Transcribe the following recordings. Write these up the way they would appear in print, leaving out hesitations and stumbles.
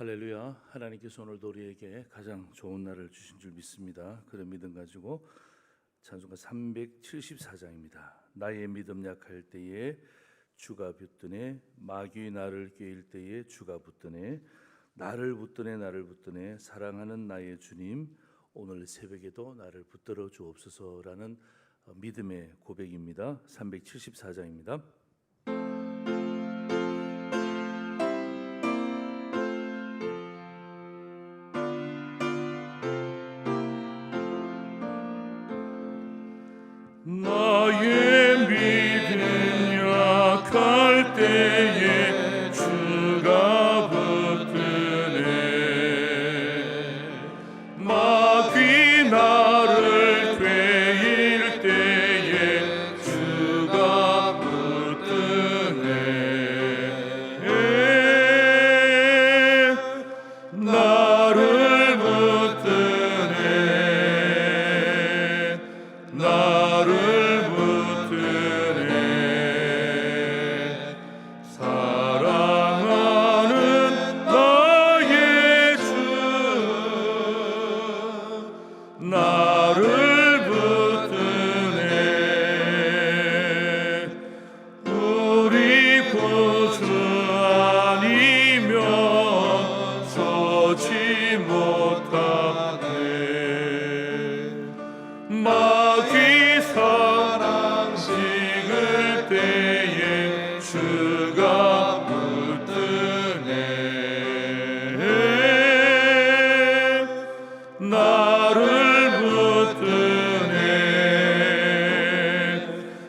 할렐루야. 하나님께서 오늘도 우리에게 가장 좋은 날을 주신 줄 믿습니다. 그런 믿음 가지고 찬송가 374장입니다. 나의 믿음 약할 때에 주가 붙드네, 마귀 나를 꾀일 때에 주가 붙드네, 나를 붙드네 사랑하는 나의 주님, 오늘 새벽에도 나를 붙들어 주옵소서라는 믿음의 고백입니다. 374장입니다. 나의 믿음 약할 때에 주가 붙드네, 마귀 나를 꾀일 때에 주가 붙드네, 나를 붙드네, 나를 마귀 사랑 식을 때에 주가 붙드네, 나를 붙드네,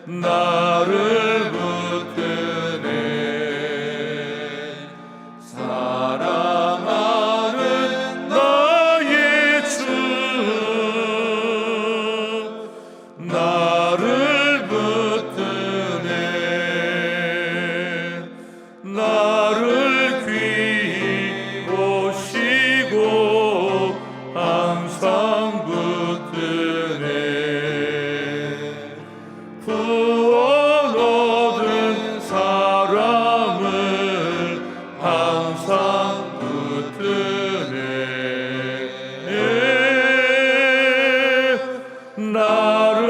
나를 붙드네, 사랑하는 나의 주, 나를 붙드네, 나를 귀히 보시고 항상 붙드네, 구원 얻은 사람을 항상 붙드네, 나를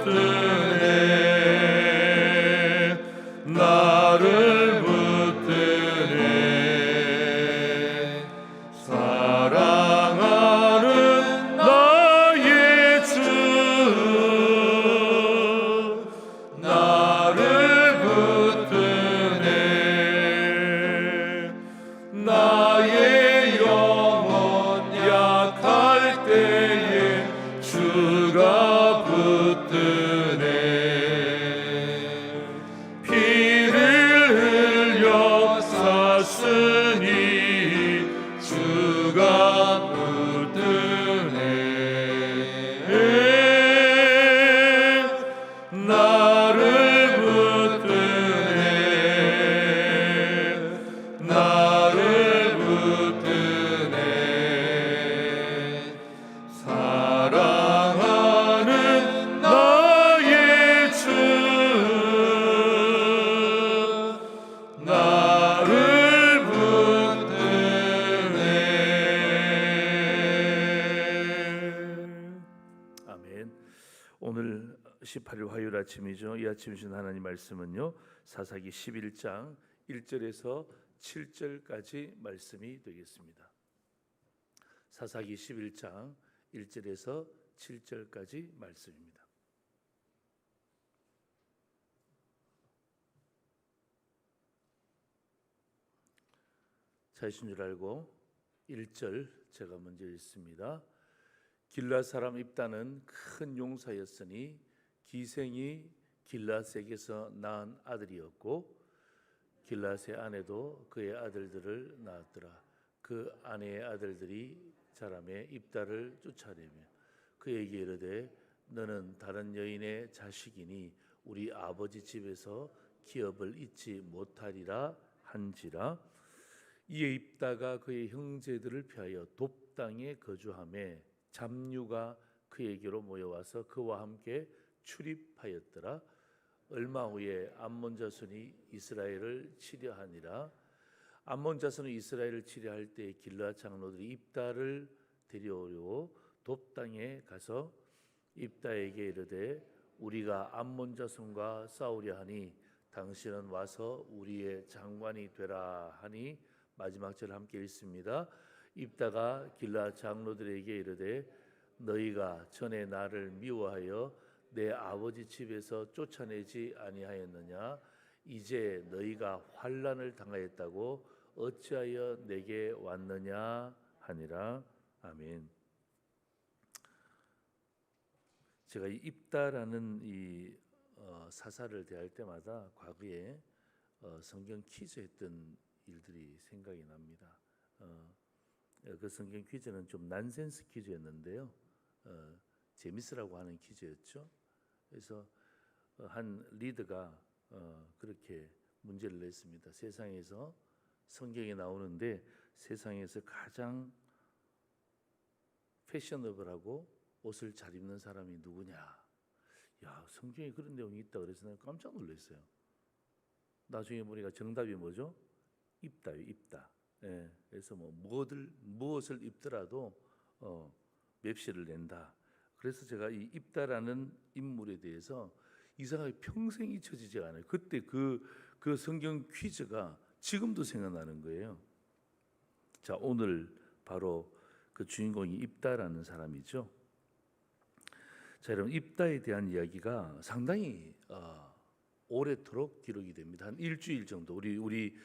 붙드네, 나를 붙드네, 사랑하는 나의 주, 나를 붙드네, 나의 영혼 약할 때에 주가 붙드네, 피를 흘려 샀으니 주가 붙드네, 나를 붙드네, 나를 붙드네, 사랑하는 나의 주, 나를 붙드네. 아멘. 오늘 18일 화요일 아침이죠. 이 아침 주신 하나님 말씀은요, 사사기 11장 1절에서 7절까지 말씀이 되겠습니다. 사사기 11장 1절에서 7절까지 말씀입니다. 찾으신 줄 알고 1절 제가 먼저 읽습니다. 길앗 사람 입다는 큰 용사였으니 기생이 길앗에게서 낳은 아들이었고 길앗의 아내도 그의 아들들을 낳았더라. 그 아내의 아들들이 자라매 입다를 쫓아내며 그에게 이르되 너는 다른 여인의 자식이니 우리 아버지 집에서 기업을 잊지 못하리라 한지라. 이에 입다가 그의 형제들을 피하여 돕당에 거주하며 잡류가 그에게로 모여와서 그와 함께 출입하였더라. 얼마 후에 암몬 자손이 이스라엘을 치려하니라. 암몬 자손은 이스라엘을 치려할 때 길르앗 장로들이 입다를 데려오려 돕 땅에 가서 입다에게 이르되 우리가 암몬 자손과 싸우려 하니 당신은 와서 우리의 장관이 되라 하니 마지막 절 함께 읽습니다. 입다가 길르앗 장로들에게 이르되 너희가 전에 나를 미워하여 내 아버지 집에서 쫓아내지 아니하였느냐? 이제 너희가 환난을 당하였다고 어찌하여 내게 왔느냐 하니라. 아멘. 제가 이 입다라는 이 사사를 대할 때마다 과거에 성경 퀴즈 했던 일들이 생각이 납니다. 그 성경 퀴즈는 좀 난센스 퀴즈였는데요. 재밌으라고 하는 퀴즈였죠. 그래서 한 리더가 그렇게 문제를 냈습니다. 세상에서 성경에 나오는데 세상에서 가장 패셔너블하고 옷을 잘 입는 사람이 누구냐? 야, 성경에 그런 내용이 있다 그래서 내가 깜짝 놀랐어요. 나중에 보니까 정답이 뭐죠? 입다요, 입다. 예, 그래서 무엇을 입더라도 맵시를 낸다. 그래서 제가 이 입다라는 인물에 대해서 이상하게 평생 잊혀지지가 않아요. 그때 그 성경 퀴즈가 지금도 생각나는 거예요. 자, 오늘 바로 그 주인공이 입다라는 사람이죠. 자, 여러분, 입다에 대한 이야기가 상당히 오래도록 기록이 됩니다. 한 일주일 정도. 우리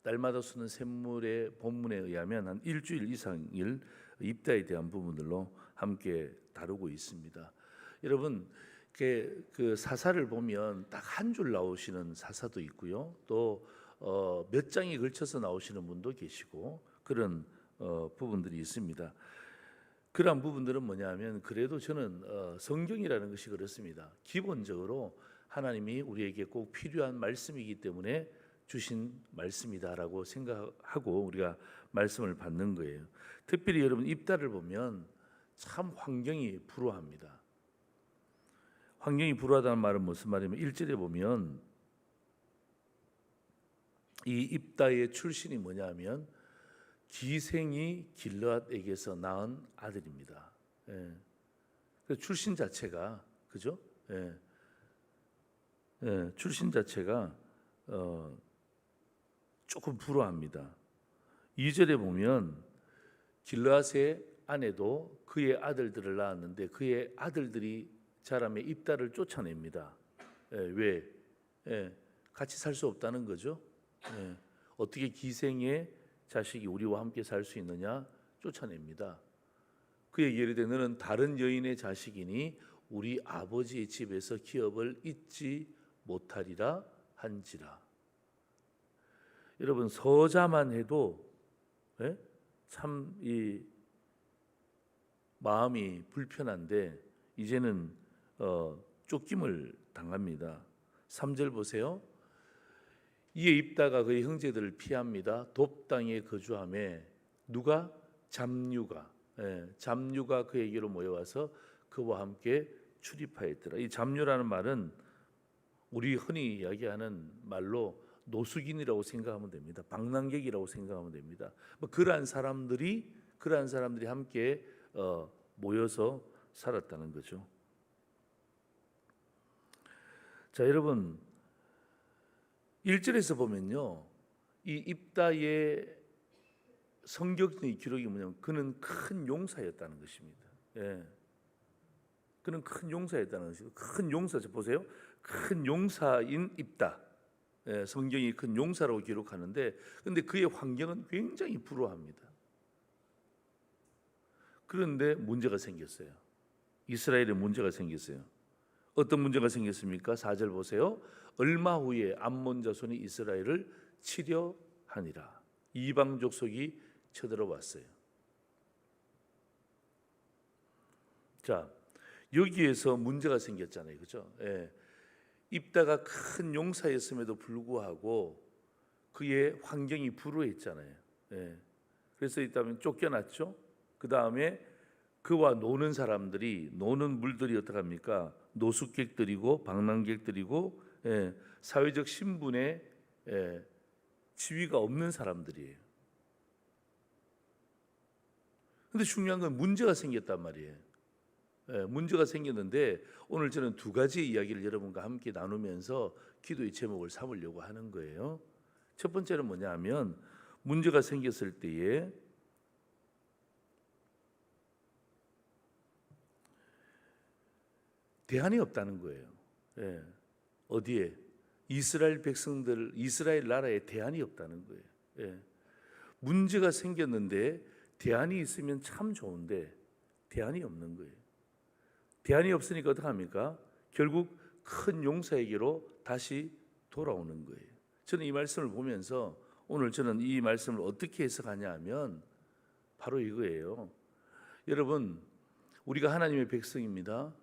날마다 쓰는 샘물의 본문에 의하면 한 일주일 이상을 입다에 대한 부분들로 함께 다루고 있습니다. 여러분, 그 사사를 보면 딱 한 줄 나오시는 사사도 있고요. 또 몇 장에 걸쳐서 나오시는 분도 계시고 그런 부분들이 있습니다. 그런 부분들은 뭐냐면 그래도 저는 성경이라는 것이 그렇습니다. 기본적으로 하나님이 우리에게 꼭 필요한 말씀이기 때문에 주신 말씀이다라고 생각하고 우리가 말씀을 받는 거예요. 특별히 여러분 입다를 보면 참 환경이 불우합니다. 환경이 불우하다는 말은 무슨 말이냐면 1절에 보면 이 입다의 출신이 뭐냐면 기생이 길르앗에게서 낳은 아들입니다. 예. 그 출신 자체가 그죠? 예. 예. 출신 자체가 조금 불우합니다. 2절에 보면 길르앗의 아내도 그의 아들들을 낳았는데 그의 아들들이 자라매 입다를 쫓아냅니다. 예. 왜? 예. 같이 살 수 없다는 거죠. 예. 어떻게 기생의 자식이 우리와 함께 살 수 있느냐? 쫓아냅니다. 그에게 이르되 너는 다른 여인의 자식이니 우리 아버지의 집에서 기업을 잊지 못하리라 한지라. 여러분 서자만 해도 참 이 마음이 불편한데 이제는 쫓김을 당합니다. 3절 보세요. 이에 입다가 그의 형제들을 피합니다. 돕 땅에 거주하며 누가? 잡류가 잡류가 그에게로 모여와서 그와 함께 출입하였더라. 이 잡류라는 말은 우리 흔히 이야기하는 말로 노숙인이라고 생각하면 됩니다. 방랑객이라고 생각하면 됩니다. 그러한 사람들이 함께 모여서 살았다는 거죠. 자, 여러분 1절에서 보면요, 이 입다의 성경의 기록이 뭐냐면 그는 큰 용사였다는 것입니다. 예. 그는 큰 용사였다는 것이고 큰 용사 보세요. 큰 용사인 입다. 예, 성경이 큰 용사라고 기록하는데 근데 그의 환경은 굉장히 불우합니다. 그런데 문제가 생겼어요. 이스라엘에 문제가 생겼어요. 어떤 문제가 생겼습니까? 4절 보세요. 얼마 후에 암몬 자손이 이스라엘을 치려 하니라. 이방 족속이 쳐들어왔어요. 자, 여기에서 문제가 생겼잖아요. 그렇죠? 예. 입다가 큰 용사였음에도 불구하고 그의 환경이 불우했잖아요. 예. 그래서 일단 쫓겨났죠. 그 다음에 그와 노는 사람들이 노는 물들이 어떡합니까? 노숙객들이고 방랑객들이고 사회적 신분에 지위가 없는 사람들이에요. 근데 중요한 건 문제가 생겼단 말이에요. 문제가 생겼는데 오늘 저는 두 가지 이야기를 여러분과 함께 나누면서 기도의 제목을 삼으려고 하는 거예요. 첫 번째는 뭐냐 하면 문제가 생겼을 때에 대안이 없다는 거예요. 어디에? 이스라엘 백성들, 이스라엘 나라에 대안이 없다는 거예요. 문제가 생겼는데 대안이 있으면 참 좋은데 대안이 없는 거예요. 대안이 없으니까 어떡합니까? 결국 큰 용사에게로 다시 돌아오는 거예요. 저는 이 말씀을 보면서 오늘 저는 이 말씀을 어떻게 해석하냐 하면 바로 이거예요. 여러분, 우리가 하나님의 백성입니다.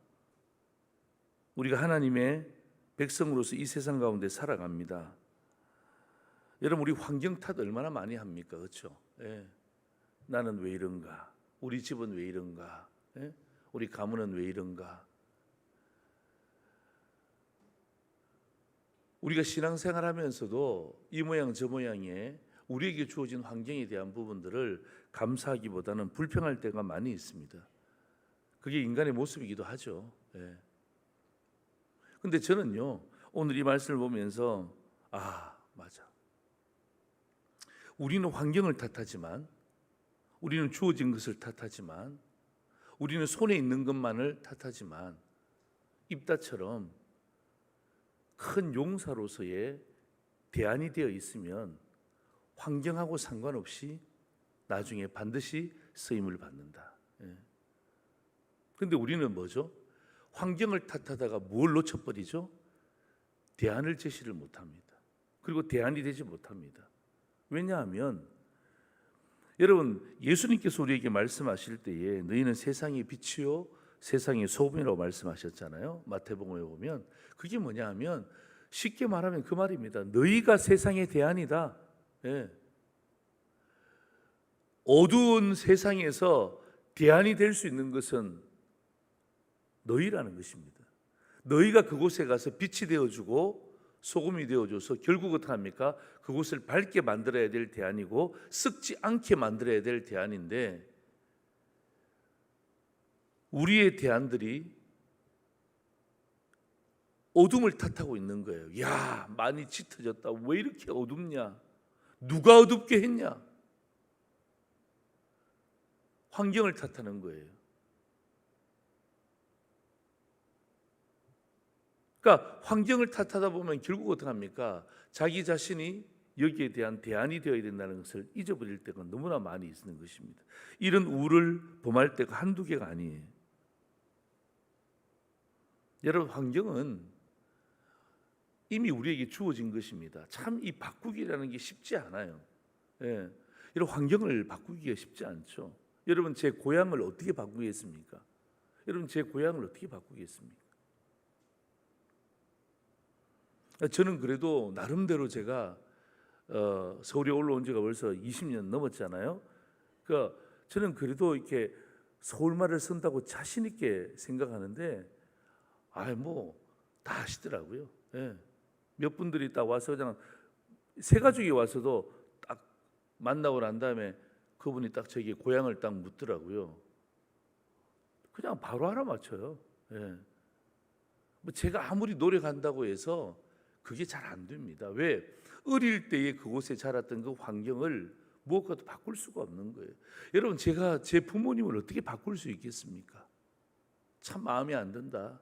우리가 하나님의 백성으로서 이 세상 가운데 살아갑니다. 여러분, 우리 환경 탓 얼마나 많이 합니까? 그렇죠? 나는 왜 이런가? 우리 집은 왜 이런가? 우리 가문은 왜 이런가? 우리가 신앙생활하면서도 이 모양 저 모양의 우리에게 주어진 환경에 대한 부분들을 감사하기보다는 불평할 때가 많이 있습니다. 그게 인간의 모습이기도 하죠. 근데 저는요, 오늘 이 말씀을 보면서 맞아. 우리는 환경을 탓하지만, 우리는 주어진 것을 탓하지만, 우리는 손에 있는 것만을 탓하지만 입다처럼 큰 용사로서의 대안이 되어 있으면 환경하고 상관없이 나중에 반드시 쓰임을 받는다. 그런데 우리는 뭐죠? 환경을 탓하다가 뭘 놓쳐버리죠? 대안을 제시를 못합니다. 그리고 대안이 되지 못합니다. 왜냐하면 여러분, 예수님께서 우리에게 말씀하실 때에 너희는 세상의 빛이요 세상의 소금이라고 말씀하셨잖아요. 마태복음에 보면 그게 뭐냐 하면 쉽게 말하면 그 말입니다. 너희가 세상의 대안이다. 어두운 세상에서 대안이 될 수 있는 것은 너희라는 것입니다. 너희가 그곳에 가서 빛이 되어주고 소금이 되어줘서 결국 어떻게 합니까? 그곳을 밝게 만들어야 될 대안이고 썩지 않게 만들어야 될 대안인데 우리의 대안들이 어둠을 탓하고 있는 거예요. 야, 많이 짙어졌다. 왜 이렇게 어둡냐? 누가 어둡게 했냐? 환경을 탓하는 거예요. 그러니까 환경을 탓하다 보면 결국 어떻게 합니까? 자기 자신이 여기에 대한 대안이 되어야 된다는 것을 잊어버릴 때가 너무나 많이 있는 것입니다. 이런 우를 범할 때가 한두 개가 아니에요. 여러분, 환경은 이미 우리에게 주어진 것입니다. 참 이 바꾸기라는 게 쉽지 않아요. 이런 환경을 바꾸기가 쉽지 않죠. 여러분, 제 고향을 어떻게 바꾸겠습니까? 여러분, 제 고향을 어떻게 바꾸겠습니까? 저는 그래도 나름대로 제가 서울에 올라온 지가 벌써 20년 넘었잖아요. 그러니까 저는 그래도 이렇게 서울말을 쓴다고 자신 있게 생각하는데 다 아시더라고요. 몇 분들이 딱 와서 그냥 세 가족이 와서도 딱 만나고 난 다음에 그분이 딱 저기 고향을 딱 묻더라고요. 그냥 바로 알아맞혀요. 제가 아무리 노력한다고 해서 그게 잘 안 됩니다. 왜? 어릴 때에 그곳에 자랐던 그 환경을 무엇과도 바꿀 수가 없는 거예요. 여러분, 제가 제 부모님을 어떻게 바꿀 수 있겠습니까? 참 마음이 안 든다.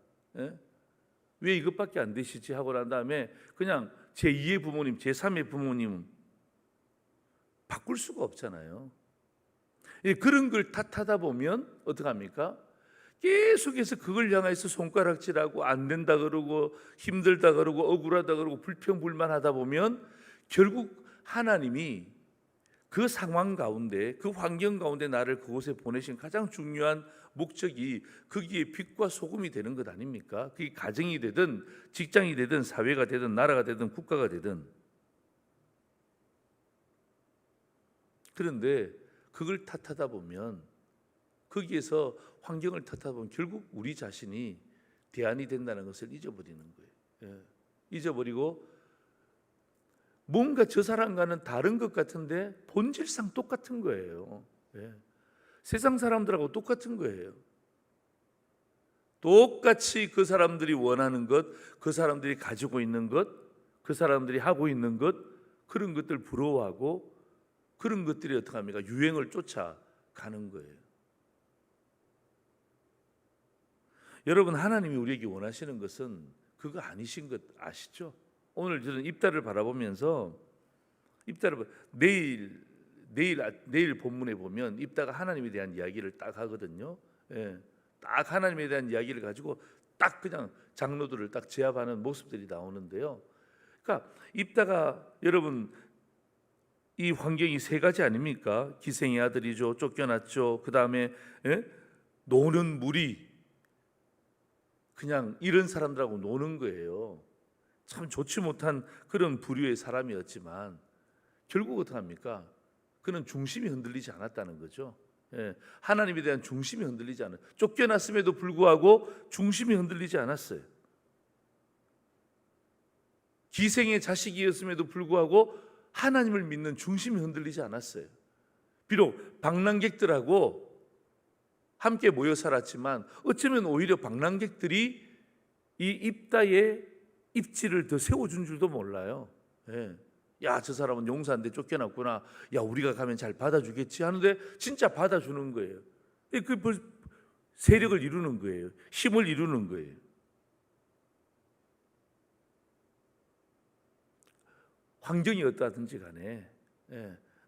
왜 이것밖에 안 되시지 하고 난 다음에 그냥 제2의 부모님, 제3의 부모님 바꿀 수가 없잖아요. 그런 걸 탓하다 보면 어떡합니까? 계속해서 그걸 향해서 손가락질하고 안 된다 그러고 힘들다 그러고 억울하다 그러고 불평불만하다 보면 결국 하나님이 그 상황 가운데 그 환경 가운데 나를 그곳에 보내신 가장 중요한 목적이 거기에 빛과 소금이 되는 것 아닙니까? 그게 가정이 되든 직장이 되든 사회가 되든 나라가 되든 국가가 되든. 그런데 그걸 탓하다 보면 거기에서 환경을 탓하다 보면 결국 우리 자신이 대안이 된다는 것을 잊어버리는 거예요. 잊어버리고 뭔가 저 사람과는 다른 것 같은데 본질상 똑같은 거예요. 예. 세상 사람들하고 똑같은 거예요. 똑같이 그 사람들이 원하는 것, 그 사람들이 가지고 있는 것, 그 사람들이 하고 있는 것, 그런 것들 부러워하고 그런 것들이 어떻게 합니까? 유행을 쫓아가는 거예요. 여러분, 하나님이 우리에게 원하시는 것은 그거 아니신 것 아시죠? 오늘 저는 입다를 바라보면서 내일 본문에 보면 입다가 하나님에 대한 이야기를 딱 하거든요. 예, 딱 하나님에 대한 이야기를 가지고 딱 그냥 장로들을 딱 제압하는 모습들이 나오는데요. 그러니까 입다가 여러분 이 환경이 세 가지 아닙니까? 기생의 아들이죠. 쫓겨났죠. 그 다음에 노는 무리, 그냥 이런 사람들하고 노는 거예요. 참 좋지 못한 그런 부류의 사람이었지만 결국 어떻게 합니까? 그는 중심이 흔들리지 않았다는 거죠. 하나님에 대한 중심이 흔들리지 않아요. 쫓겨났음에도 불구하고 중심이 흔들리지 않았어요. 기생의 자식이었음에도 불구하고 하나님을 믿는 중심이 흔들리지 않았어요. 비록 방랑객들하고 함께 모여 살았지만 어쩌면 오히려 방랑객들이 이 입다의 입지를 더 세워준 줄도 몰라요. 야, 저 사람은 용사인데 쫓겨났구나. 야, 우리가 가면 잘 받아주겠지 하는데 진짜 받아주는 거예요. 그 세력을 이루는 거예요. 힘을 이루는 거예요. 환경이 어떠하든지 간에,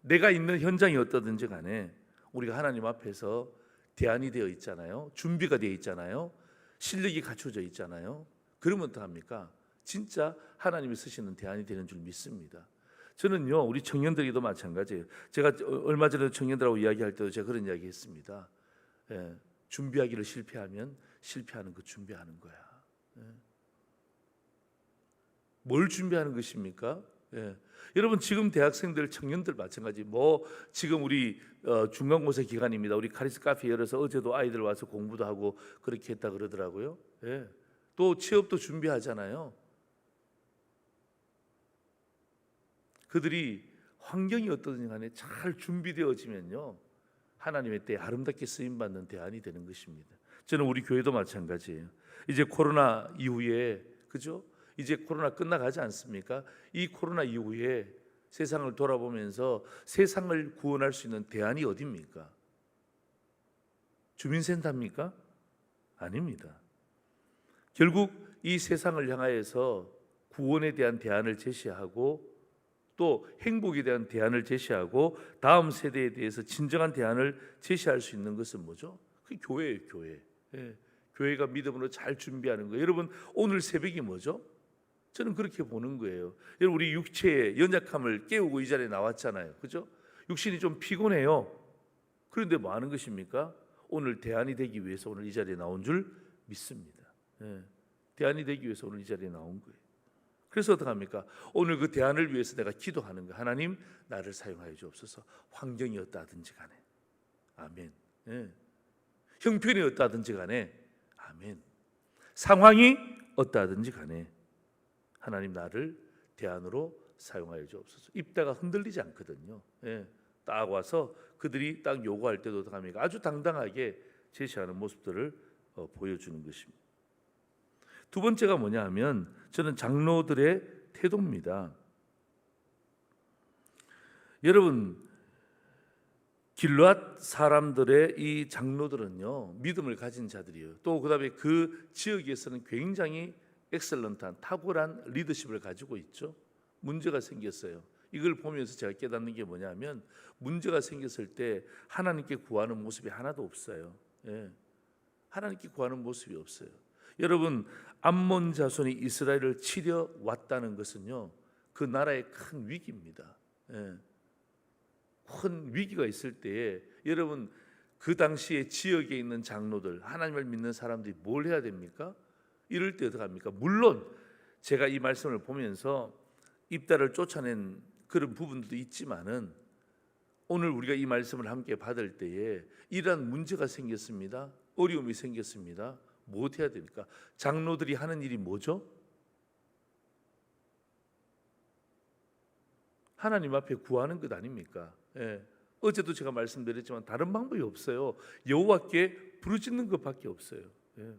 내가 있는 현장이 어떠든지 간에 우리가 하나님 앞에서 대안이 되어 있잖아요. 준비가 되어 있잖아요. 실력이 갖춰져 있잖아요. 그러면 어떡합니까? 진짜 하나님이 쓰시는 대안이 되는 줄 믿습니다. 저는요, 우리 청년들에게도 마찬가지예요. 제가 얼마 전에 청년들하고 이야기할 때도 제가 그런 이야기 했습니다. 준비하기를 실패하면 실패하는 거 준비하는 거야. 뭘 준비하는 것입니까? 여러분, 지금 대학생들, 청년들 마찬가지. 지금 우리 중간고사 기간입니다. 우리 카리스 카페 열어서 어제도 아이들 와서 공부도 하고 그렇게 했다 그러더라고요. 또 취업도 준비하잖아요. 그들이 환경이 어떠든지 간에 잘 준비되어지면요, 하나님의 때에 아름답게 쓰임받는 대안이 되는 것입니다. 저는 우리 교회도 마찬가지예요. 이제 코로나 이후에, 그죠? 이제 코로나 끝나가지 않습니까? 이 코로나 이후에 세상을 돌아보면서 세상을 구원할 수 있는 대안이 어디입니까? 주민센터입니까? 아닙니다. 결국 이 세상을 향하여서 구원에 대한 대안을 제시하고 또 행복에 대한 대안을 제시하고 다음 세대에 대해서 진정한 대안을 제시할 수 있는 것은 뭐죠? 그 교회예요, 교회. 교회가 믿음으로 잘 준비하는 거예요. 여러분, 오늘 새벽이 뭐죠? 저는 그렇게 보는 거예요. 여러분, 우리 육체의 연약함을 깨우고 이 자리에 나왔잖아요. 그죠? 육신이 좀 피곤해요. 그런데 뭐 하는 것입니까? 오늘 대안이 되기 위해서 오늘 이 자리에 나온 줄 믿습니다. 대안이 되기 위해서 오늘 이 자리에 나온 거예요. 그래서 어떡합니까? 오늘 그 대안을 위해서 내가 기도하는 거예요. 하나님, 나를 사용하여 주옵소서. 환경이 어떠하든지 간에 아멘. 형편이 어떠하든지 간에 아멘. 상황이 어떠하든지 간에 하나님, 나를 대안으로 사용하여 주옵소서. 입다가 흔들리지 않거든요. 딱 와서 그들이 딱 요구할 때도 어떡합니까? 아주 당당하게 제시하는 모습들을 보여주는 것입니다. 두 번째가 뭐냐 하면 저는 장로들의 태도입니다. 여러분, 길르앗 사람들의 이 장로들은요, 믿음을 가진 자들이에요. 또 그다음에 그 지역에서는 굉장히 엑셀런트한 탁월한 리더십을 가지고 있죠. 문제가 생겼어요. 이걸 보면서 제가 깨닫는 게 뭐냐면 문제가 생겼을 때 하나님께 구하는 모습이 하나도 없어요. 하나님께 구하는 모습이 없어요. 여러분, 암몬 자손이 이스라엘을 치려 왔다는 것은요, 그 나라의 큰 위기입니다. 큰 위기가 있을 때에 여러분, 그 당시에 지역에 있는 장로들, 하나님을 믿는 사람들이 뭘 해야 됩니까? 이럴 때 어떡합니까? 물론 제가 이 말씀을 보면서 입다를 쫓아낸 그런 부분도 있지만은 오늘 우리가 이 말씀을 함께 받을 때에 이러한 문제가 생겼습니다. 어려움이 생겼습니다. 뭐 해야 됩니까? 장로들이 하는 일이 뭐죠? 하나님 앞에 구하는 것 아닙니까? 예. 어제도 제가 말씀드렸지만 다른 방법이 없어요. 여호와께 부르짖는 것밖에 없어요. 예.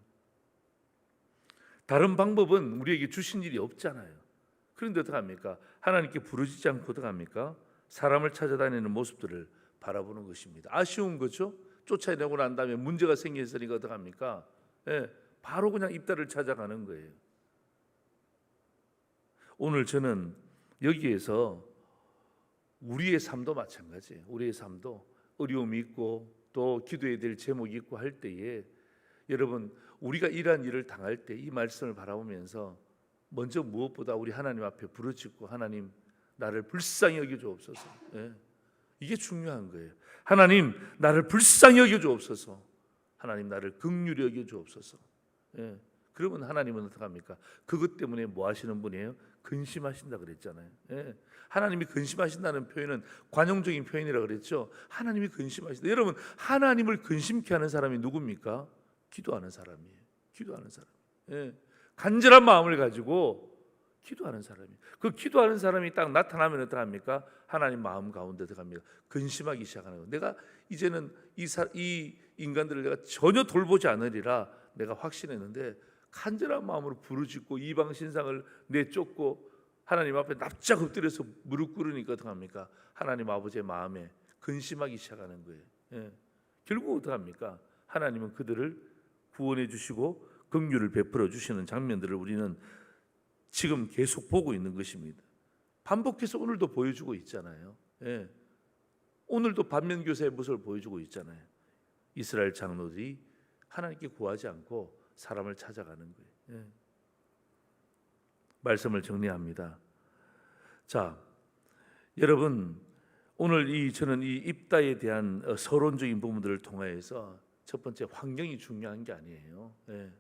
다른 방법은 우리에게 주신 일이 없잖아요. 그런데 어떡합니까? 하나님께 부르짖지 않고 어떡합니까? 사람을 찾아다니는 모습들을 바라보는 것입니다. 아쉬운 거죠? 쫓아내고 난 다음에 문제가 생겼으니까 어떡합니까? 예, 바로 그냥 입다를 찾아가는 거예요. 오늘 저는 여기에서 우리의 삶도 마찬가지예요. 우리의 삶도 어려움이 있고 또 기도해야 될 제목이 있고 할 때에 여러분 우리가 이러한 일을 당할 때 이 말씀을 바라보면서 먼저 무엇보다 우리 하나님 앞에 부르짖고 하나님 나를 불쌍히 여겨 주옵소서. 예. 이게 중요한 거예요. 하나님 나를 불쌍히 여겨 주옵소서. 하나님 나를 긍휼히 여겨 주옵소서. 예. 그러면 하나님은 어떻게 합니까? 그것 때문에 뭐 하시는 분이에요? 근심하신다 그랬잖아요. 예. 하나님이 근심하신다는 표현은 관용적인 표현이라 그랬죠. 하나님이 근심하신다. 여러분 하나님을 근심케 하는 사람이 누굽니까? 기도하는 사람이에요. 기도하는 사람. 예. 간절한 마음을 가지고 기도하는 사람이에요. 그 기도하는 사람이 딱 나타나면 어떡합니까? 하나님 마음 가운데 들어갑니다. 근심하기 시작하는 거예요. 내가 이제는 이 인간들을 내가 전혀 돌보지 않으리라 내가 확신했는데 간절한 마음으로 부르짖고 이방 신상을 내쫓고 하나님 앞에 납작 엎드려서 무릎 꿇으니까 어떡합니까? 하나님 아버지의 마음에 근심하기 시작하는 거예요. 예. 결국 어떡합니까? 하나님은 그들을 구원해 주시고 긍휼을 베풀어 주시는 장면들을 우리는 지금 계속 보고 있는 것입니다. 반복해서 오늘도 보여주고 있잖아요. 예. 오늘도 반면교사의 모습을 보여주고 있잖아요. 이스라엘 장로들이 하나님께 구하지 않고 사람을 찾아가는 거예요. 예. 말씀을 정리합니다. 자, 여러분 오늘 저는 이 입다에 대한 서론적인 부분들을 통해서 첫 번째 환경이 중요한 게 아니에요. 예.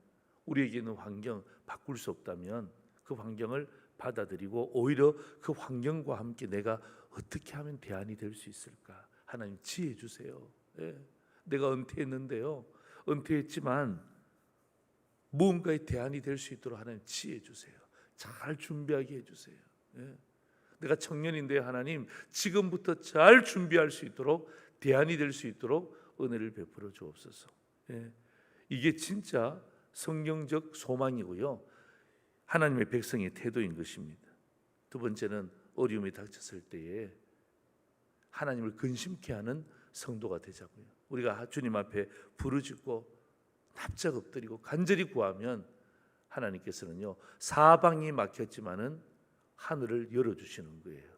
우리에게는 환경 바꿀 수 없다면 그 환경을 받아들이고 오히려 그 환경과 함께 내가 어떻게 하면 대안이 될 수 있을까? 하나님 지혜 주세요. 예. 내가 은퇴했는데요. 은퇴했지만 무언가의 대안이 될 수 있도록 하나님 지혜 주세요. 잘 준비하게 해주세요. 예. 내가 청년인데 하나님 지금부터 잘 준비할 수 있도록 대안이 될 수 있도록 은혜를 베풀어 주옵소서. 예. 이게 진짜 성경적 소망이고요. 하나님의 백성의 태도인 것입니다. 두 번째는 어려움이 닥쳤을 때에 하나님을 근심케 하는 성도가 되자고요. 우리가 주님 앞에 부르짖고 납작 엎드리고 간절히 구하면 하나님께서는요 사방이 막혔지만은 하늘을 열어주시는 거예요.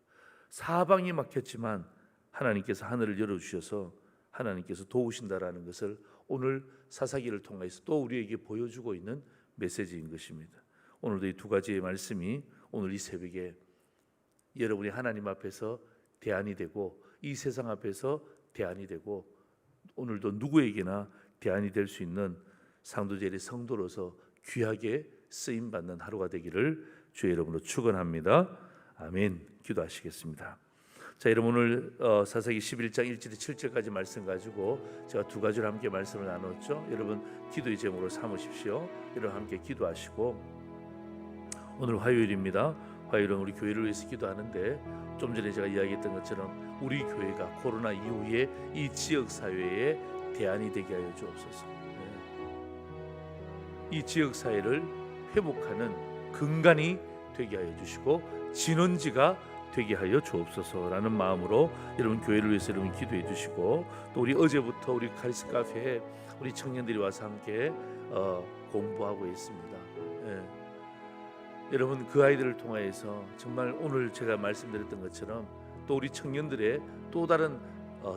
사방이 막혔지만 하나님께서 하늘을 열어주셔서 하나님께서 도우신다라는 것을 오늘 사사기를 통해서 또 우리에게 보여주고 있는 메시지인 것입니다. 오늘도 이 두 가지의 말씀이 오늘 이 새벽에 여러분이 하나님 앞에서 대안이 되고 이 세상 앞에서 대안이 되고 오늘도 누구에게나 대안이 될 수 있는 상도제일의 성도로서 귀하게 쓰임받는 하루가 되기를 주의 이름으로 축원합니다. 아멘. 기도하시겠습니다. 자, 여러분 오늘 사사기 11장 1절에서 7절까지 말씀 가지고 제가 두 가지로 함께 말씀을 나눴죠. 여러분 기도의 제목으로 삼으십시오. 여러분 함께 기도하시고 오늘 화요일입니다. 화요일은 우리 교회를 위해서 기도하는데 좀 전에 제가 이야기했던 것처럼 우리 교회가 코로나 이후에 이 지역 사회에 대안이 되게 하여 주옵소서. 이 지역 사회를 회복하는 근간이 되게 하여 주시고 진원지가 되게 하여 주옵소서라는 마음으로 여러분 교회를 위해서 여러분 기도해 주시고 또 우리 어제부터 우리 카리스 카페에 우리 청년들이 와서 함께 공부하고 있습니다. 예. 여러분 그 아이들을 통해서 정말 오늘 제가 말씀드렸던 것처럼 또 우리 청년들의 또 다른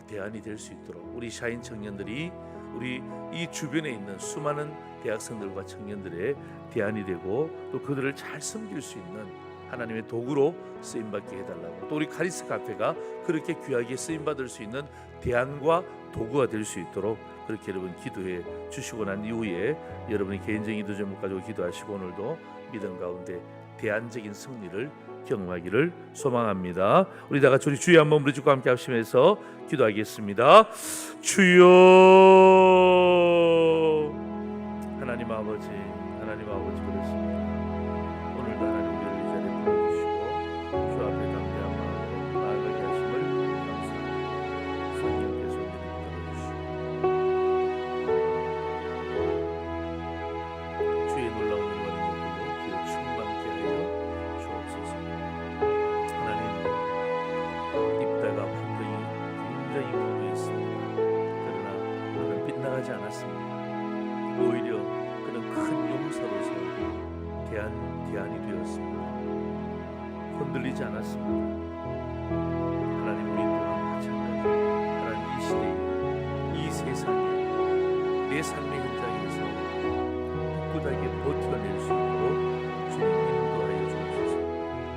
대안이 될 수 있도록 우리 샤인 청년들이 우리 이 주변에 있는 수많은 대학생들과 청년들의 대안이 되고 또 그들을 잘 섬길 수 있는 하나님의 도구로 쓰임받게 해달라고 또 우리 카리스 카페가 그렇게 귀하게 쓰임받을 수 있는 대안과 도구가 될 수 있도록 그렇게 여러분 기도해 주시고 난 이후에 여러분이 개인적인 기도 제목 가지고 기도하시고 오늘도 믿음 가운데 대안적인 승리를 경험하기를 소망합니다. 우리 다 같이 우리 주여 한번 부르짖고 함께 합심해서 기도하겠습니다. 주여 하나님 아버지 그렇습니다. 오늘도 하나님 우리를 이 자리에 불러주시고 주 앞에 담대한 마음으로 변하지 않았습니다. 오히려 그는 큰 용사로서 대안이 되었습니다. 흔들리지 않았습니다. 하나님, 우리 또한 마찬가지. 하나님, 이 시대에, 이 세상에, 내 삶의 현장에서 굳굳하게 버텨낼 수 있도록 주님 인도하여 주옵소서.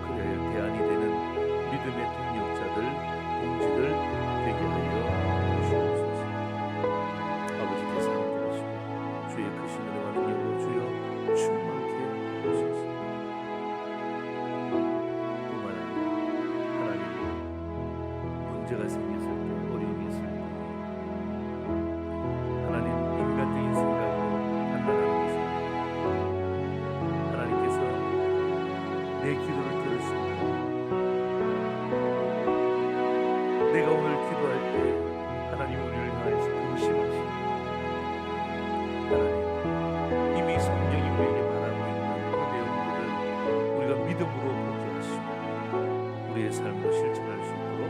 그래야 대안이 되는 믿음의 동력자들, 동지들 되게 하여 주옵소서. 아버지께서 함께하시고 주의 크신 은혜와 능력으로 주여 충만케 하옵소서. 뿐만 아니라 하나님, 문제가 생겼을 때, 어려움이 있을 때 하나님, 인간적인 생각으로 판단하는 것은 하나님께서 내 기도를 들으시고 내가 오늘 기도할 때 하나님 우리를 향해서 근심하시고 하나님, 이미 성경이 우리에게 말하고 있는 그 내용들을 우리가 믿음으로 보게 하시고 우리의 삶으로 실천할 수 있도록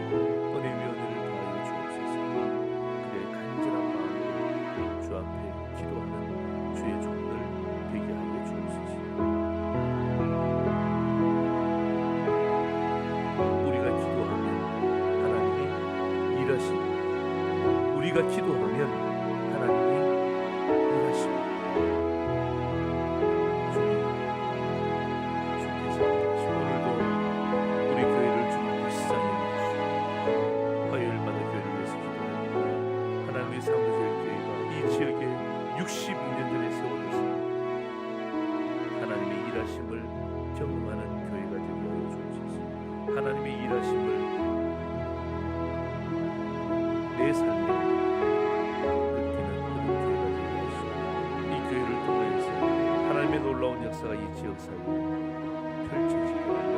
은혜의 은혜를 더하여 주옵소서. 그의 간절한 마음으로 주 앞에 기도하는 주의 종들 되게 하여 주옵소서. 우리가 기도하면 하나님이 일하시고 우리가 기도하면 하나님이 일하시고 주께서 오늘도 우리 교회를 주님께 시작해 주시고 화요일마다 교회를 위해서 기도하고 하나님의 사무실 교회가 이 지역에 60년 전에 세워졌습니다. 하나님의 일하심을 경험하는 교회가 되게 하여 주옵소서. 하나님의 일하심을 내 삶에 느끼는 그런 교회가 되게 하시고 이 교회를 통해서 하나님의 놀라운 역사가 이 지역 사회에 펼쳐지기를